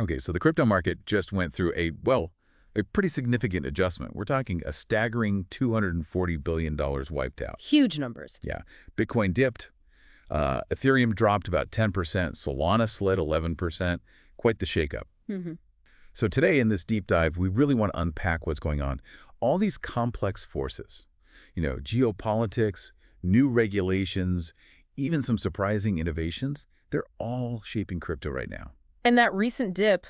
Okay, so the crypto market just went through a pretty significant adjustment. We're talking a staggering $240 billion wiped out. Huge numbers. Yeah. Bitcoin dipped. Ethereum dropped about 10%. Solana slid 11%. Quite the shakeup. Mm-hmm. So today in this deep dive, we really want to unpack what's going on. All these complex forces, geopolitics, new regulations, even some surprising innovations, they're all shaping crypto right now. And that recent dip,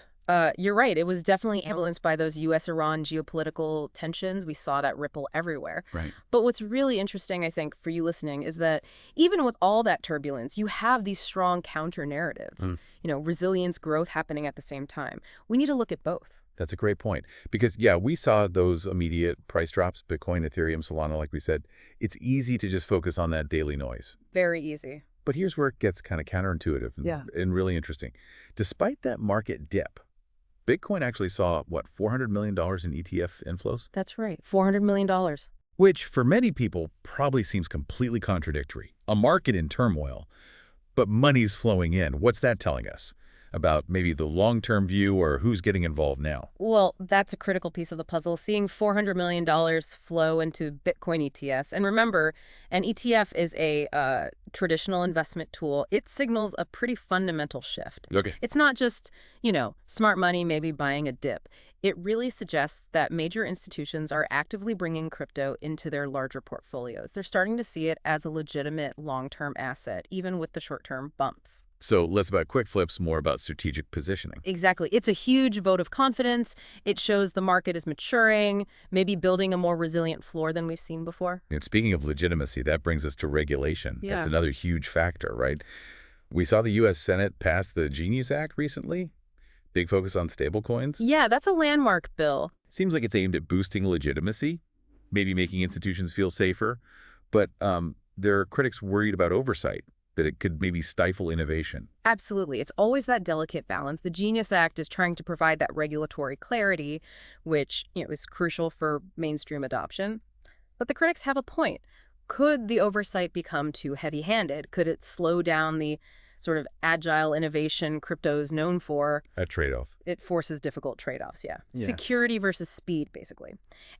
you're right, it was definitely influenced by those U.S.-Iran geopolitical tensions. We saw that ripple everywhere. Right. But what's really interesting, I think, for you listening, is that even with all that turbulence, you have these strong counter-narratives. Resilience, growth happening at the same time. We need to look at both. That's a great point. Because, yeah, we saw those immediate price drops, Bitcoin, Ethereum, Solana, like we said. It's easy to just focus on that daily noise. Very easy. But here's where it gets kind of counterintuitive and really interesting. Despite that market dip, Bitcoin actually saw, $400 million in ETF inflows? That's right, $400 million. Which, for many people, probably seems completely contradictory. A market in turmoil, but money's flowing in. What's that telling us about maybe the long-term view or who's getting involved now? Well, that's a critical piece of the puzzle, seeing $400 million flow into Bitcoin ETFs. And remember, an ETF is a traditional investment tool. It signals a pretty fundamental shift. Okay. It's not just, smart money maybe buying a dip. It really suggests that major institutions are actively bringing crypto into their larger portfolios. They're starting to see it as a legitimate long-term asset, even with the short-term bumps. So less about quick flips, more about strategic positioning. Exactly. It's a huge vote of confidence. It shows the market is maturing, maybe building a more resilient floor than we've seen before. And speaking of legitimacy, that brings us to regulation. Yeah. That's another huge factor, right? We saw the U.S. Senate pass the Genius Act recently. Big focus on stablecoins. Yeah, that's a landmark bill. Seems like it's aimed at boosting legitimacy, maybe making institutions feel safer. But there are critics worried about oversight, that it could maybe stifle innovation. Absolutely. It's always that delicate balance. The Genius Act is trying to provide that regulatory clarity, which is crucial for mainstream adoption. But the critics have a point. Could the oversight become too heavy-handed? Could it slow down the sort of agile innovation crypto is known for? A trade-off. It forces difficult trade-offs, yeah. Security versus speed, basically.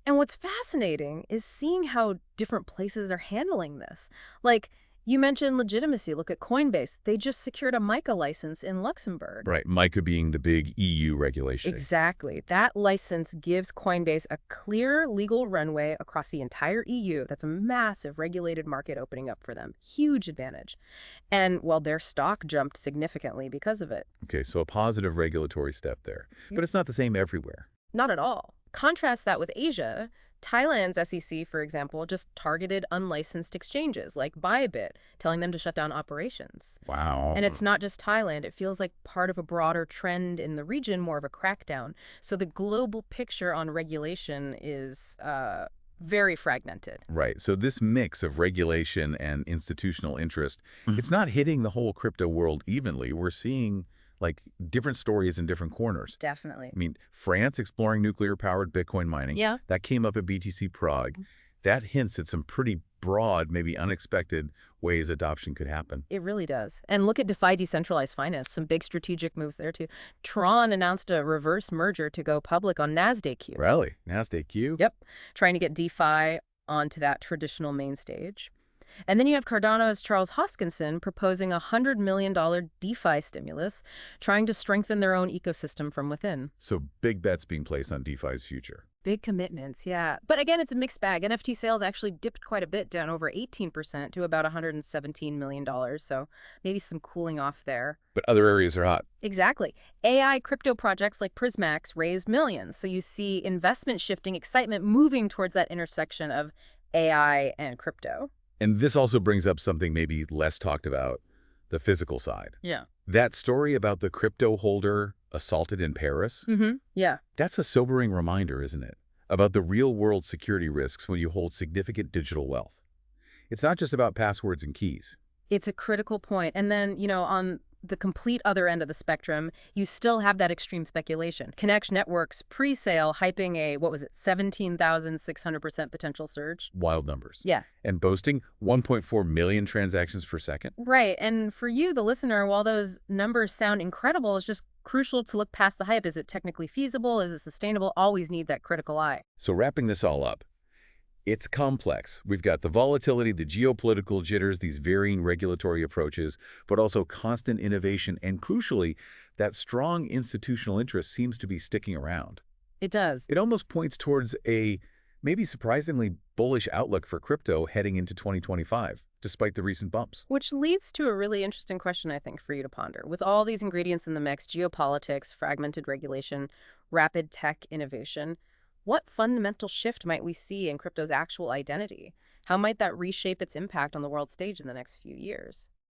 And what's fascinating is seeing how different places are handling this. Like, you mentioned legitimacy. Look at Coinbase. They just secured a MiCA license in Luxembourg. Right, MiCA being the big EU regulation. Exactly. That license gives Coinbase a clear legal runway across the entire EU. That's a massive regulated market opening up for them. Huge advantage. And, their stock jumped significantly because of it. Okay, so a positive regulatory step there. But it's not the same everywhere. Not at all. Contrast that with Asia. Thailand's SEC, for example, just targeted unlicensed exchanges like Bybit, telling them to shut down operations. Wow. And it's not just Thailand. It feels like part of a broader trend in the region, more of a crackdown. So the global picture on regulation is very fragmented. Right. So this mix of regulation and institutional interest, it's not hitting the whole crypto world evenly. We're seeing different stories in different corners. Definitely. I mean, France exploring nuclear-powered Bitcoin mining. Yeah. That came up at BTC Prague. That hints at some pretty broad, maybe unexpected ways adoption could happen. It really does. And look at DeFi decentralized finance, some big strategic moves there too. Tron announced a reverse merger to go public on NASDAQ. Really? NASDAQ? Yep. Trying to get DeFi onto that traditional main stage. And then you have Cardano's Charles Hoskinson proposing a $100 million DeFi stimulus, trying to strengthen their own ecosystem from within. So big bets being placed on DeFi's future. Big commitments, yeah. But again, it's a mixed bag. NFT sales actually dipped quite a bit, down over 18% to about $117 million. So maybe some cooling off there. But other areas are hot. Exactly. AI crypto projects like Prismax raised millions. So you see investment shifting, excitement moving towards that intersection of AI and crypto. And this also brings up something maybe less talked about, the physical side. Yeah. That story about the crypto holder assaulted in Paris, Yeah. that's a sobering reminder, isn't it? About the real-world security risks when you hold significant digital wealth. It's not just about passwords and keys. It's a critical point. And then, on the complete other end of the spectrum, you still have that extreme speculation. Connection Networks pre-sale hyping a, 17,600% potential surge. Wild numbers. Yeah. And boasting 1.4 million transactions per second. Right. And for you, the listener, while those numbers sound incredible, it's just crucial to look past the hype. Is it technically feasible? Is it sustainable? Always need that critical eye. So wrapping this all up, it's complex. We've got the volatility, the geopolitical jitters, these varying regulatory approaches, but also constant innovation, and crucially, that strong institutional interest seems to be sticking around. It does. It almost points towards a maybe surprisingly bullish outlook for crypto heading into 2025, despite the recent bumps. Which leads to a really interesting question, I think, for you to ponder. With all these ingredients in the mix, geopolitics, fragmented regulation, rapid tech innovation, what fundamental shift might we see in crypto's actual identity? How might that reshape its impact on the world stage in the next few years?